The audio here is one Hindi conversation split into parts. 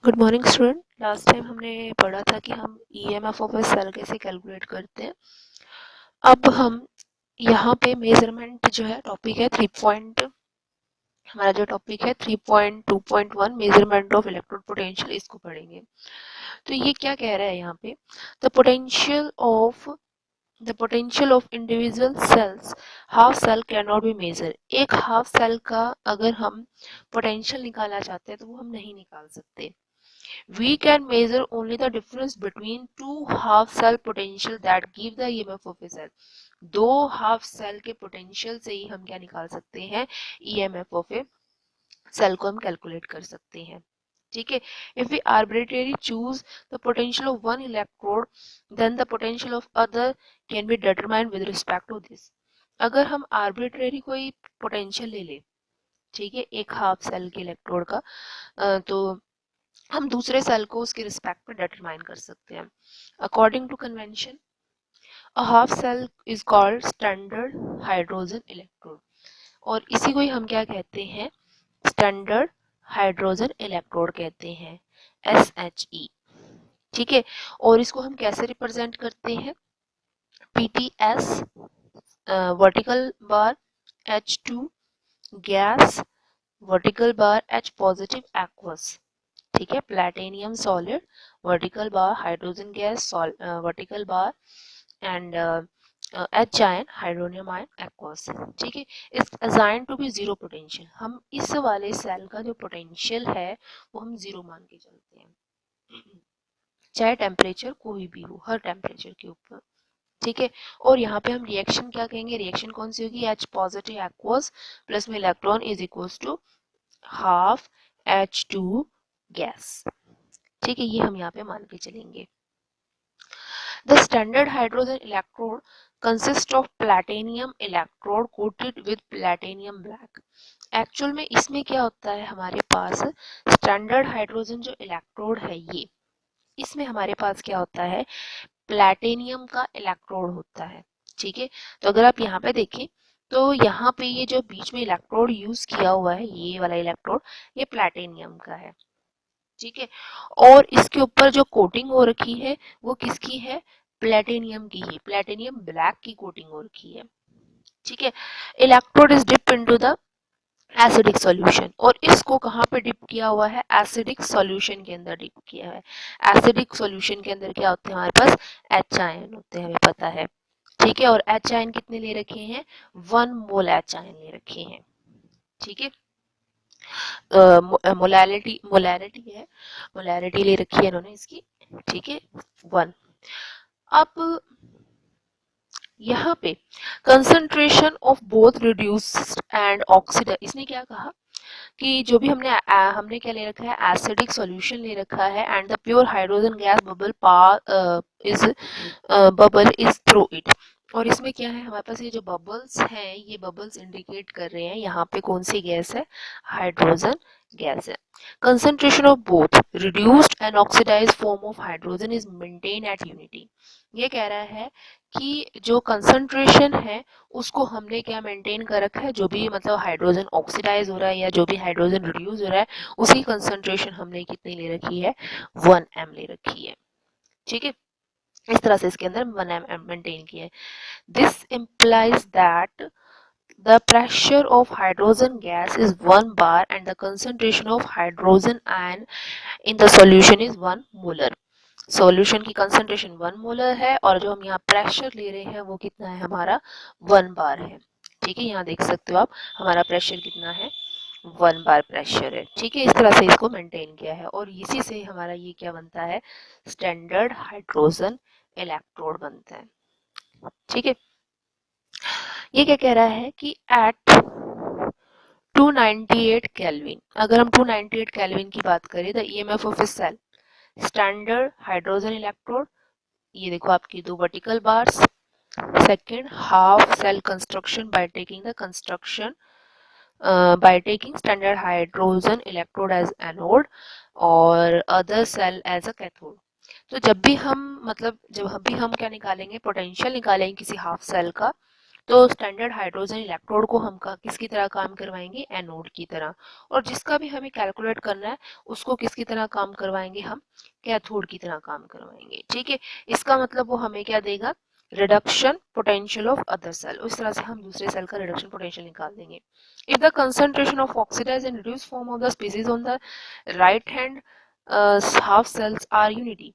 Good morning student. Last time हमने पढ़ा था कि हम ईएमएफ ऑफ ए सेल कैसे कैलकुलेट करते हैं। अब हम यहाँ पे मेजरमेंट जो है टॉपिक है 3 पॉइंट, हमारा जो टॉपिक है 3.2.1 मेजरमेंट ऑफ इलेक्ट्रोड पोटेंशियल, इसको पढ़ेंगे। तो ये क्या कह रहा है यहाँ पे, the potential of individual cells, half cell can not be measure. एक हाफ सेल का अगर हम पोटेंशियल निकालना चाहते हैं तो वो हम नहीं निकाल सकते। We can measure only the difference between two half cell potential that give the EMF of a cell. दो हाफ सेल के पोटेंशियल से ही हम क्या निकाल सकते हैं, EMF ऑफ ए सेल को हम कैलकुलेट कर सकते हैं। ठीक है, if we arbitrary choose the potential of one electrode then the potential of other can be determined with respect to this. अगर हम आर्बिट्रेरी कोई पोटेंशियल ले ले, ठीक है, एक हाफ सेल के इलेक्ट्रोड का, तो हम दूसरे सेल को उसके रिस्पेक्ट में डिटरमाइन कर सकते हैं। According to convention, a half cell is called standard hydrogen electrode, और इसी को ही हम क्या कहते हैं, स्टैंडर्ड हाइड्रोजन इलेक्ट्रोड कहते हैं, SHE। ठीक है, और इसको हम कैसे रिप्रेजेंट करते हैं, PTS vertical bar, H2 gas vertical bar, H positive aqueous. ठीक है, platinum solid vertical bar, hydrogen gas vertical bar, and H ion hydronium ion aqueous. ठीक है, इस assign to be zero potential, हम इस वाले सेल का जो पोटेंशियल है वो हम जीरो मान के चलते हैं, चाहे टेम्परेचर कोई भी हो, हर टेम्परेचर के ऊपर। ठीक है, और यहाँ पे हम रिएक्शन क्या कहेंगे, रिएक्शन कौन सी होगी, H पॉजिटिव एक्वस प्लस में electron is equals to half H2 gas. ठीक है, ये हम यहाँ पे मान के चलेंगे। The standard hydrogen electrode consists of platinum electrode coated with platinum black. Actual में इसमें क्या होता है, हमारे पास स्टैंडर्ड हाइड्रोजन जो इलेक्ट्रोड है ये, इसमें हमारे पास क्या होता है, प्लैटिनियम का इलेक्ट्रोड होता है। ठीक है, तो अगर आप यहाँ पे देखें तो यहाँ पे ये जो बीच में इलेक्ट्रोड यूज किया हुआ है, ये वाला इलेक्ट्रोड, ये प्लैटिनियम का है। ठीक है, और इसके ऊपर जो कोटिंग हो रखी है वो किसकी है, प्लेटिनियम की ही, प्लेटिनियम ब्लैक की कोटिंग हो रखी है। ठीक है, electrode is dip into the acidic solution, और इसको कहाँ पे डिप किया हुआ है, एसिडिक सॉल्यूशन के अंदर डिप किया है। एसिडिक सॉल्यूशन के अंदर क्या होते हैं, हमारे पास H आयन होते हैं, हमें पता है। ठीक है, और H आयन कितने ले रखे हैं, 1 मोल H आयन ले रखे हैं। ठीक है, मोलैरिटी मोलैरिटी है, मोलैरिटी ले रखी है इन्होंने इसकी। ठीक है, 1। अब यहाँ पे concentration of both reduced and oxidise, इसने क्या कहा कि जो भी हमने क्या ले रखा है, एसिडिक सॉल्यूशन ले रखा है, and the pure hydrogen gas bubble is through it. और इसमें क्या है, हमारे पास ये जो बबल्स हैं, ये बबल्स इंडिकेट कर रहे हैं यहाँ पे कौन सी गैस है, हाइड्रोजन गैस है। Concentration of both reduced and oxidised form of hydrogen is maintain at unity. ये कह रहा है कि जो कंसंट्रेशन है उसको हमने क्या मेंटेन कर रखा है, जो भी मतलब हाइड्रोजन ऑक्सीडाइज हो रहा है या जो भी हाइड्रोजन रिड्यूस हो रहा है, उसी कंसंट्रेशन हमने कितनी ले रखी है, 1 m ले रखी है। ठीक है, इस तरह से इसके अंदर 1 m मेंटेन किया है। This implies that the pressure of hydrogen gas is 1 bar and the concentration of hydrogen ion in the solution is 1 molar। Solution की कंसंट्रेशन 1 मोलर है और जो हम यहाँ प्रेशर ले रहे हैं वो कितना है, हमारा 1 बार है। ठीक है, यहाँ देख सकते हो आप, हमारा प्रेशर कितना है, 1 बार प्रेशर है। ठीक है, इस तरह से इसको मेंटेन किया है, और इसी से हमारा ये क्या बनता है, स्टैंडर्ड हाइड्रोजन इलेक्ट्रोड बनता है। ठीक है, ये क्या कह रहा है कि एट 298 केल्विन, अगर हम 298 केल्विन की बात करें, the EMF of a cell, standard hydrogen electrode, ये देखो आपकी 2 vertical bars. Second, half cell construction by taking the construction by taking standard hydrogen electrode as anode और other cell as a cathode। तो जब भी हम क्या निकालेंगे, पोटेंशियल निकालेंगे किसी हाफ सेल का, तो स्टैंडर्ड हाइड्रोजन इलेक्ट्रोड को हम किसकी तरह काम करवाएंगे, एनोड की तरह, और जिसका भी हमें कैलकुलेट करना है उसको किसकी तरह काम करवाएंगे, हम कैथोड की तरह काम करवाएंगे। ठीक है, इसका मतलब वो हमें क्या देगा, reduction potential of other cell. उस तरह से हम दूसरे सेल का रिडक्शन पोटेंशियल निकाल देंगे। If the concentration of oxidised and reduced form of the species on the right hand half cells are unity,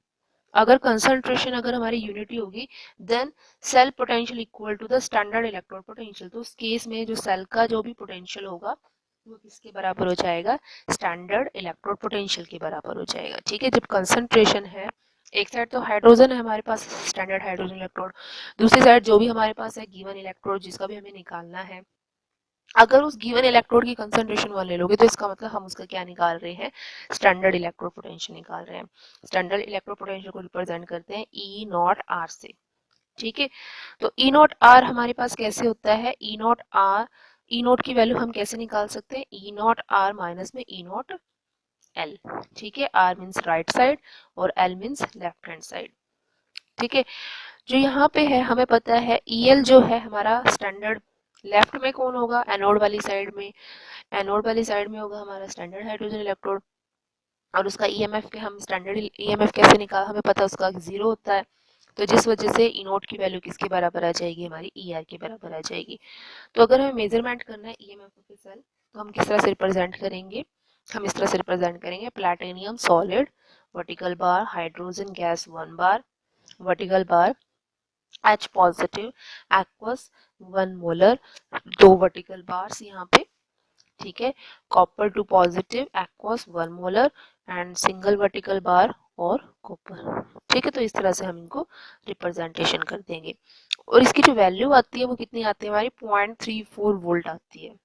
अगर कंसंट्रेशन अगर हमारी यूनिटी होगी, then cell potential equal to the standard electrode potential. तो उस केस में जो सेल का जो भी पोटेंशियल होगा वो किसके बराबर हो जाएगा, स्टैंडर्ड इलेक्ट्रोड पोटेंशियल के बराबर हो जाएगा। ठीक है, जब कंसंट्रेशन है, एक साइड तो हाइड्रोजन है हमारे पास स्टैंडर्ड हाइड्रोजन इलेक्ट्रोड, दूसरी साइड जो भी हमारे पास है गिवन इलेक्ट्रोड जिसका भी हमें निकालना है, अगर उस गिवन इलेक्ट्रोड की कंसंट्रेशन वन ले लोगे तो इसका मतलब हम उसका क्या निकाल रहे हैं, स्टैंडर्ड इलेक्ट्रोड पोटेंशियल निकाल रहे हैं। स्टैंडर्ड इलेक्ट्रोड पोटेंशियल को रिप्रेजेंट करते हैं ई नॉट आर से। ठीक है, तो ई नॉट आर हमारे पास कैसे होता है, ई नॉट आर, ई नॉट की वैल्यू हम कैसे निकाल सकते हैं, ई नॉट आर माइनस में ई नॉट एल। ठीक है, आर मीन्स राइट साइड और L means left hand side. ठीक है, जो यहाँ पे है हमें पता है ई एल जो है हमारा स्टैंडर्ड, लेफ्ट में कौन होगा, एनोड वाली साइड में, एनोड वाली साइड में होगा हमारा स्टैंडर्ड हाइड्रोजन इलेक्ट्रोड, और उसका ईएमएफ के हम स्टैंडर्ड ईएमएफ कैसे निकाल, हमें पता है उसका जीरो होता है, तो जिस वजह से ई नोट की वैल्यू किसके बराबर आ जाएगी, हमारी ई आर के बराबर आ जाएगी। तो अगर हमें मेजरमेंट करना है ईएमएफ ऑफ ए सेल तो हम किस तरह से रिप्रेजेंट करेंगे, हम इस तरह से रिप्रेजेंट करेंगे, platinum solid vertical bar, hydrogen gas 1 bar vertical bar, H positive aqueous 1 molar, 2 vertical bars यहाँ पे। ठीक है, copper 2 positive aqueous 1 molar and single vertical bar और कॉपर। ठीक है, तो इस तरह से हम इनको रिप्रेजेंटेशन कर देंगे, और इसकी जो वैल्यू आती है वो कितनी आती है हमारी 0.34 वोल्ट आती है।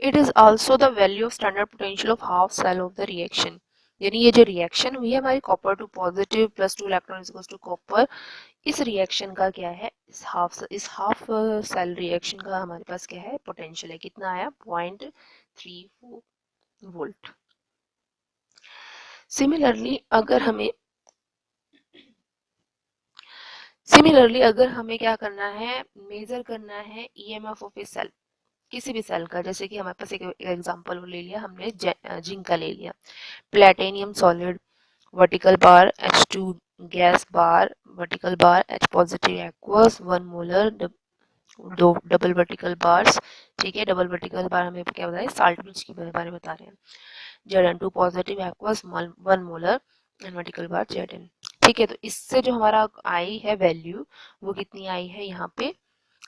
It is also the value of standard potential of half cell of the reaction, यानी ये जो रिएक्शन हुई है हमारी copper 2 positive plus 2 electron is equal to copper, इस रिएक्शन का क्या है, इस हाफ सेल रिएक्शन का हमारे पास क्या है, पोटेंशियल है, कितना आया 0.34 वोल्ट। सिमिलरली अगर हमें क्या करना है, मेजर करना है ईएमएफ ऑफ ए सेल, किसी भी सेल का, जैसे कि हमारे पास एक एग्जांपल ले लिया हमने, जिंक का ले लिया, platinum solid vertical bar H2 gas bar vertical bar H positive aqueous 1 molar, दो डबल वर्टिकल बार्स। ठीक है, डबल वर्टिकल बार हमें क्या बताया, साल्ट ब्रिज के बारे में बता रहे हैं, Zn2 positive aqueous 1 molar and vertical bar Zn। ठीक है, तो इससे जो हमारा आई है वैल्यू वो कितनी आई है यहाँ पे,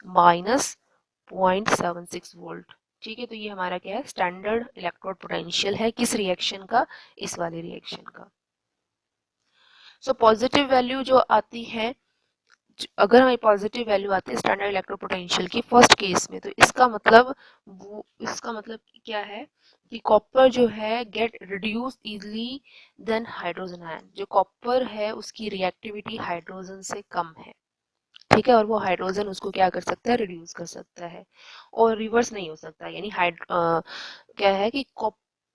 -0.76 वोल्ट। ठीक है, तो ये हमारा क्या है, स्टैंडर्ड इलेक्ट्रोड पोटेंशियल है, किस रिएक्शन का, इस वाले रिएक्शन का। सो पॉजिटिव वैल्यू जो आती है, अगर हमारी पॉजिटिव वैल्यू आती है स्टैंडर्ड इलेक्ट्रो पोटेंशियल की फर्स्ट केस में, तो इसका मतलब क्या है कि कॉपर जो है get reduce easily then hydrogen ion, जो कॉपर है उसकी रिएक्टिविटी हाइड्रोजन से कम है। ठीक है, और वो हाइड्रोजन उसको क्या कर सकता है, रिड्यूस कर सकता है, और रिवर्स नहीं हो सकता, यानी क्या है कि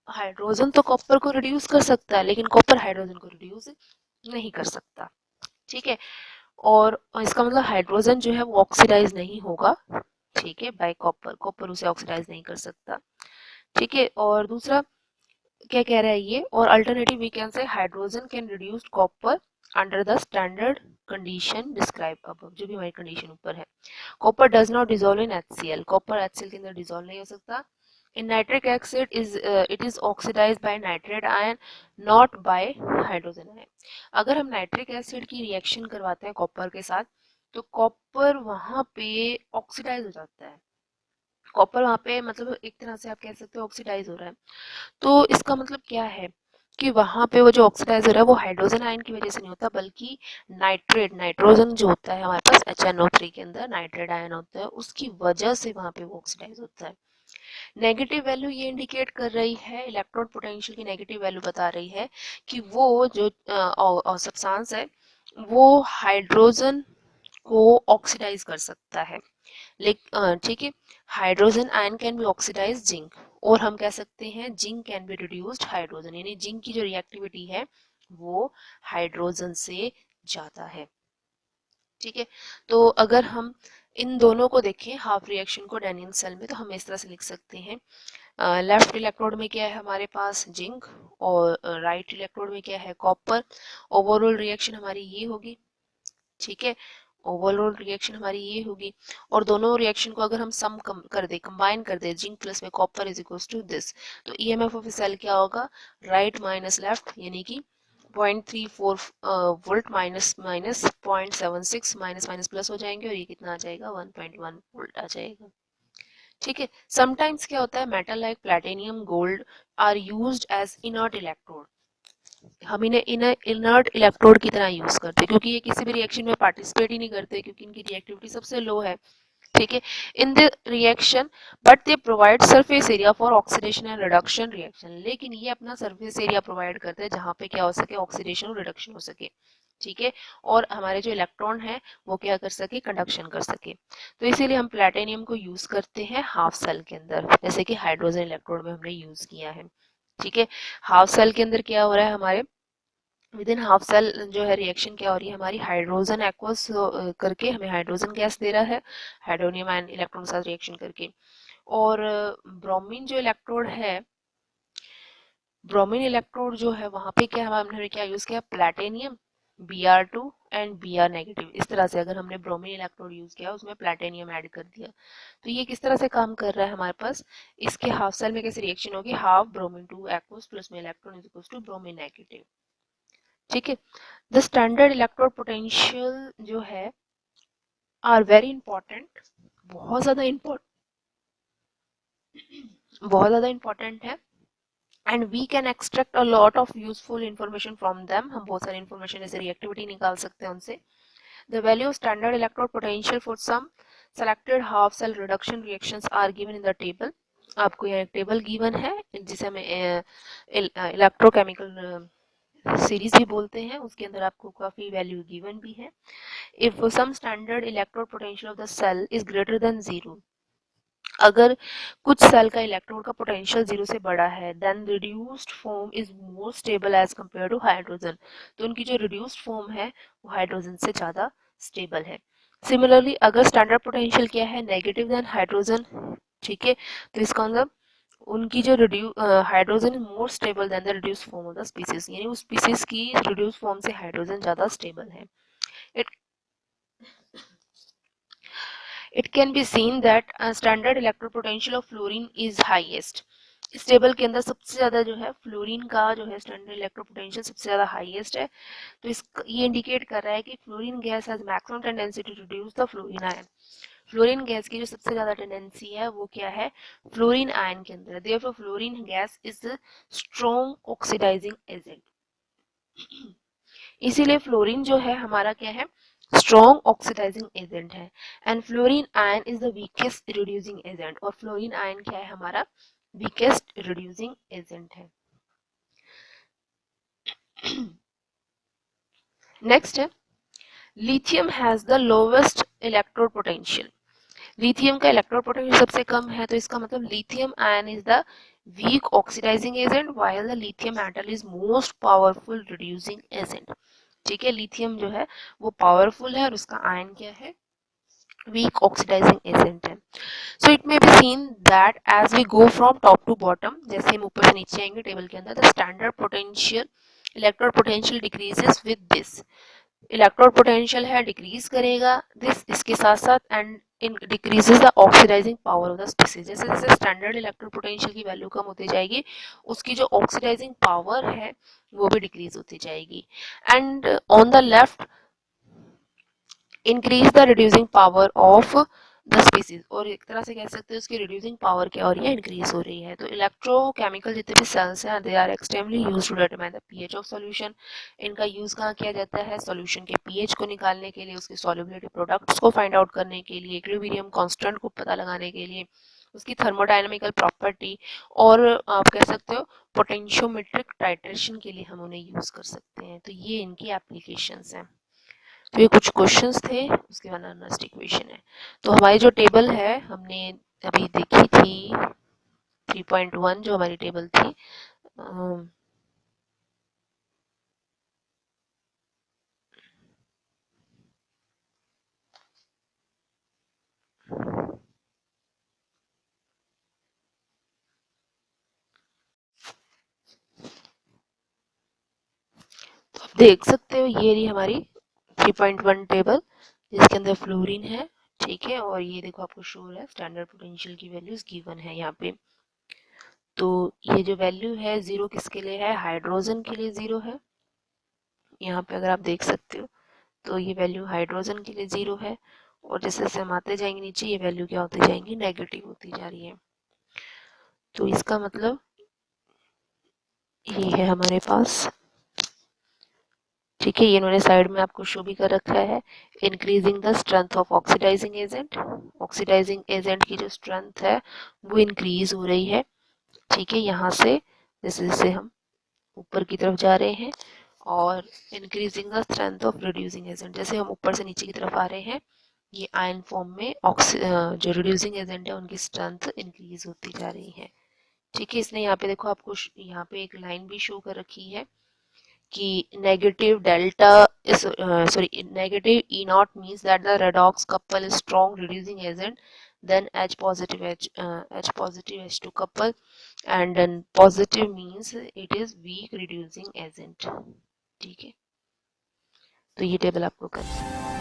हाइड्रोजन तो कॉपर को रिड्यूस कर सकता है लेकिन कॉपर हाइड्रोजन को रिड्यूस नहीं कर सकता। ठीक है, और इसका मतलब हाइड्रोजन जो है वो ऑक्सीडाइज नहीं होगा। ठीक है, बाय कॉपर, कॉपर उसे ऑक्सीडाइज नहीं कर सकता। ठीक है, और दूसरा क्या कह रहा है ये, और alternative we can say hydrogen can reduce copper under the standard condition describe above, जो भी हमारी कंडीशन ऊपर है। Copper does not dissolve in HCl, copper HCl के अंदर डिसॉल्व नहीं हो सकता। In nitric acid it is oxidized by nitrate ion not by hydrogen ion। अगर हम नाइट्रिक एसिड की रिएक्शन करवाते हैं कॉपर के साथ तो कॉपर वहां पे ऑक्सीडाइज हो जाता है, कॉपर वहां पे मतलब एक तरह से आप कह सकते हो ऑक्सीडाइज हो रहा है। तो इसका मतलब क्या है कि वहां पे वो जो ऑक्सीडाइज हो रहा है वो हाइड्रोजन आयन की वजह से नहीं होता, बल्कि नाइट्रोजन जो होता है हमारे पास HNO3 के अंदर नाइट्रेट आयन होता है, उसकी वजह से वहां पे वो ऑक्सीडाइज होता है। नेगेटिव वैल्यू ये इंडिकेट कर रही है, इलेक्ट्रॉन पोटेंशियल की नेगेटिव वैल्यू बता रही है कि वो जो सब्सटेंस है वो हाइड्रोजन को ऑक्सीडाइज कर सकता है। ठीक है, hydrogen ion can be oxidise zinc, और हम कह सकते हैं zinc can be reduced hydrogen, यानी जिंक की जो रिएक्टिविटी है वो हाइड्रोजन से ज्यादा है। ठीक है, तो अगर हम इन दोनों को देखें हाफ रिएक्शन को डैनियल सेल में, तो हम इस तरह से लिख सकते हैं, लेफ्ट इलेक्ट्रोड में क्या है हमारे पास जिंक और राइट इलेक्ट्रोड में क्या है कॉपर। ओवरऑल रिएक्शन हमारी ये होगी, ठीक है, ओवरऑल रिएक्शन हमारी ये होगी। और दोनों रिएक्शन को अगर हम सम कर दे, कंबाइन कर दे, जिंक प्लस में copper is equal to this, तो ईएमएफ ऑफ सेल क्या होगा, राइट माइनस लेफ्ट, यानी कि 0.34 volt minus minus 0.76 minus minus plus हो जाएंगे, और ये कितना आ जाएगा 1.1 वोल्ट आ जाएगा, ठीक है। समटाइम्स क्या होता है, metal like platinum gold are used as inert electrode, हम इन्हें इनर्ट इलेक्ट्रोड की तरह यूज करते हैं, क्योंकि ये किसी भी रिएक्शन में पार्टिसिपेट ही नहीं करते, क्योंकि इनकी रिएक्टिविटी सबसे लो है, ठीक है, in the reaction, but they provide surface area for oxidation and reduction reaction, लेकिन ये अपना सरफेस एरिया प्रोवाइड करते हैं जहाँ पे क्या हो सके, ऑक्सीडेशन और रिडक्शन हो सके, ठीक है, और हमारे जो इलेक्ट्रॉन है वो क्या कर सके, कंडक्शन कर सके। तो इसीलिए हम प्लेटिनियम को यूज करते हैं हाफ सेल के अंदर, जैसे कि हाइड्रोजन इलेक्ट्रोड में हमने यूज किया है, ठीक है। हाफ सेल के अंदर क्या हो रहा है हमारे, विद इन हाफ सेल जो है रिएक्शन क्या हो रही है हमारी, हाइड्रोजन एक्वस करके हमें हाइड्रोजन गैस दे रहा है, हाइड्रोनियम एंड इलेक्ट्रॉन के साथ रिएक्शन करके। और ब्रोमीन जो इलेक्ट्रोड है, ब्रोमीन इलेक्ट्रोड जो है वहां पे क्या हमने क्या यूज किया, platinum Br2 and Br negative, इस तरह से अगर हमने ब्रोमीन इलेक्ट्रोड यूज किया उसमें प्लेटिनियम ऐड कर दिया, तो ये किस तरह से काम कर रहा है हमारे पास, इसके हाफ सेल में कैसे रिएक्शन होगी, हाफ ब्रोमीन 2 एक्वस प्लस में electron is equal to bromine negative, ठीक है। द स्टैंडर्ड इलेक्ट्रोड पोटेंशियल जो है आर वेरी इंपॉर्टेंट, बहुत ज्यादा इंपॉर्टेंट, बहुत ज्यादा इंपॉर्टेंट है, and we can extract a lot of useful information from them, हम बहुत सारी इंफॉर्मेशन जैसे रिएक्टिविटी निकाल सकते हैं उनसे। The value of standard electrode potential for some selected half cell reduction reactions are given in the table, आपको यहाँ एक टेबल गिवन है जिसे हमें इलेक्ट्रोकेमिकल सीरीज भी बोलते हैं, उसके अंदर आपको काफी वैल्यू गिवन भी है। If some standard electrode potential of the cell is greater than 0, अगर कुछ सेल का इलेक्ट्रोड का पोटेंशियल जीरो से बड़ा है, then reduced form is more stable as compare to hydrogen, तो उनकी जो रिड्यूस्ड फॉर्म है वो हाइड्रोजन से ज्यादा स्टेबल है। सिमिलरली अगर स्टैंडर्ड पोटेंशियल क्या है, नेगेटिव देन हाइड्रोजन, ठीक है, तो इसका मतलब उनकी जो hydrogen is more stable then the reduce form of the species, यानी उस स्पीसीज की रिड्यूस फॉर्म से हाइड्रोजन ज्यादा स्टेबल है। It It can be seen that standard electrode potential of fluorine is highest. इस टेबल के अंदर सबसे ज्यादा जो है फ्लोरीन का जो है स्टैंडर्ड इलेक्ट्रोड पोटेंशियल सबसे ज्यादा हाईएस्ट है, तो इस ये इंडिकेट कर रहा है कि fluorine gas has maximum tendency to reduce the fluorine ion, fluorine gas की जो सबसे ज्यादा टेंडेंसी है वो क्या है, फ्लोरीन आयन के अंदर, therefore fluorine gas is strong oxidising agent, इसीलिए फ्लोरीन जो है हमारा क्या है, स्ट्रॉन्ग ऑक्सीडाइजिंग एजेंट है, and fluorine ion is the weakest reducing agent, और फ्लोरीन आयन क्या है हमारा, वीकेस्ट रिड्यूसिंग एजेंट है। नेक्स्ट है, lithium has the lowest electrode potential, lithium का इलेक्ट्रोड पोटेंशियल सबसे कम है, तो इसका मतलब lithium ion is the weak oxidising agent while the lithium metal is most powerful reducing agent, ठीक है, लिथियम जो है वो पावरफुल है और उसका आयन क्या है, weak oxidizing agent है। So it may be seen that as we go from top to bottom, जैसे हम ऊपर से नीचे आएंगे टेबल के अंदर, the standard potential electrode potential decreases with this, electrode potential है डिक्रीज करेगा दिस, इसके साथ साथ and in decreases the oxidising power of the species, जैसे जैसे स्टैंडर्ड इलेक्ट्रोड पोटेंशियल की वैल्यू कम होती जाएगी उसकी जो ऑक्सीडाइजिंग पावर है वो भी डिक्रीज होती जाएगी, and on the left increase the reducing power of the species, और एक तरह से कह सकते हैं उसकी रिड्यूसिंग पावर क्या हो रही है, इंक्रीज हो रही है। तो इलेक्ट्रोकेमिकल जितने भी सेल्स हैं they are extremely used to determine the pH of solution, इनका यूज कहाँ किया जाता है, सॉल्यूशन के पीएच को निकालने के लिए, उसकी सॉल्युबिलिटी प्रोडक्ट्स को फाइंड आउट करने के लिए, इक्विलिब्रियम कांस्टेंट को पता लगाने के लिए, उसकी थर्मोडायनामिकल प्रॉपर्टी, और आप कह सकते हो पोटेंशियोमेट्रिक टाइट्रेशन के लिए हम उन्हें यूज कर सकते हैं, तो ये इनकी एप्लीकेशंस हैं। तो ये कुछ क्वेश्चंस थे, उसके बाद नेक्स्ट इक्वेशन है। तो हमारी जो टेबल है हमने अभी देखी थी 3.1 जो हमारी टेबल थी, देख सकते हो ये रही हमारी 3.1 टेबल जिसके अंदर फ्लोरीन है, ठीक है, और ये देखो आपको शो है स्टैंडर्ड पोटेंशियल की वैल्यूज गिवन है यहाँ पे। तो ये जो वैल्यू है जीरो किसके लिए है, हाइड्रोजन के लिए जीरो है। यहाँ पे अगर आप देख सकते हो तो ये वैल्यू हाइड्रोजन के लिए जीरो है, और जैसे जैसे हम आते जाएंगे नीचे ये वैल्यू क्या होती जाएंगी, नेगेटिव होती जा रही है। तो इसका मतलब ये है हमारे पास, ठीक है, ये इन्होंने साइड में आपको शो भी कर रखा है। Increasing the strength of oxidising agent, oxidising agent की जो स्ट्रेंथ है वो इंक्रीज हो रही है, ठीक है, यहाँ से जैसे जैसे हम ऊपर की तरफ जा रहे हैं। और increasing the strength of reducing agent, जैसे हम ऊपर से नीचे की तरफ आ रहे हैं ये आयन फॉर्म में जो रिड्यूसिंग एजेंट है उनकी स्ट्रेंथ इंक्रीज होती जा रही है, ठीक है। इसने यहाँ पे देखो आपको यहाँ पे एक लाइन भी शो कर रखी है कि negative delta is negative E naught means that the redox couple is strong reducing agent, then H positive H2 couple, and then positive means it is weak reducing agent, ठीक है। तो ये टेबल आपको करना है।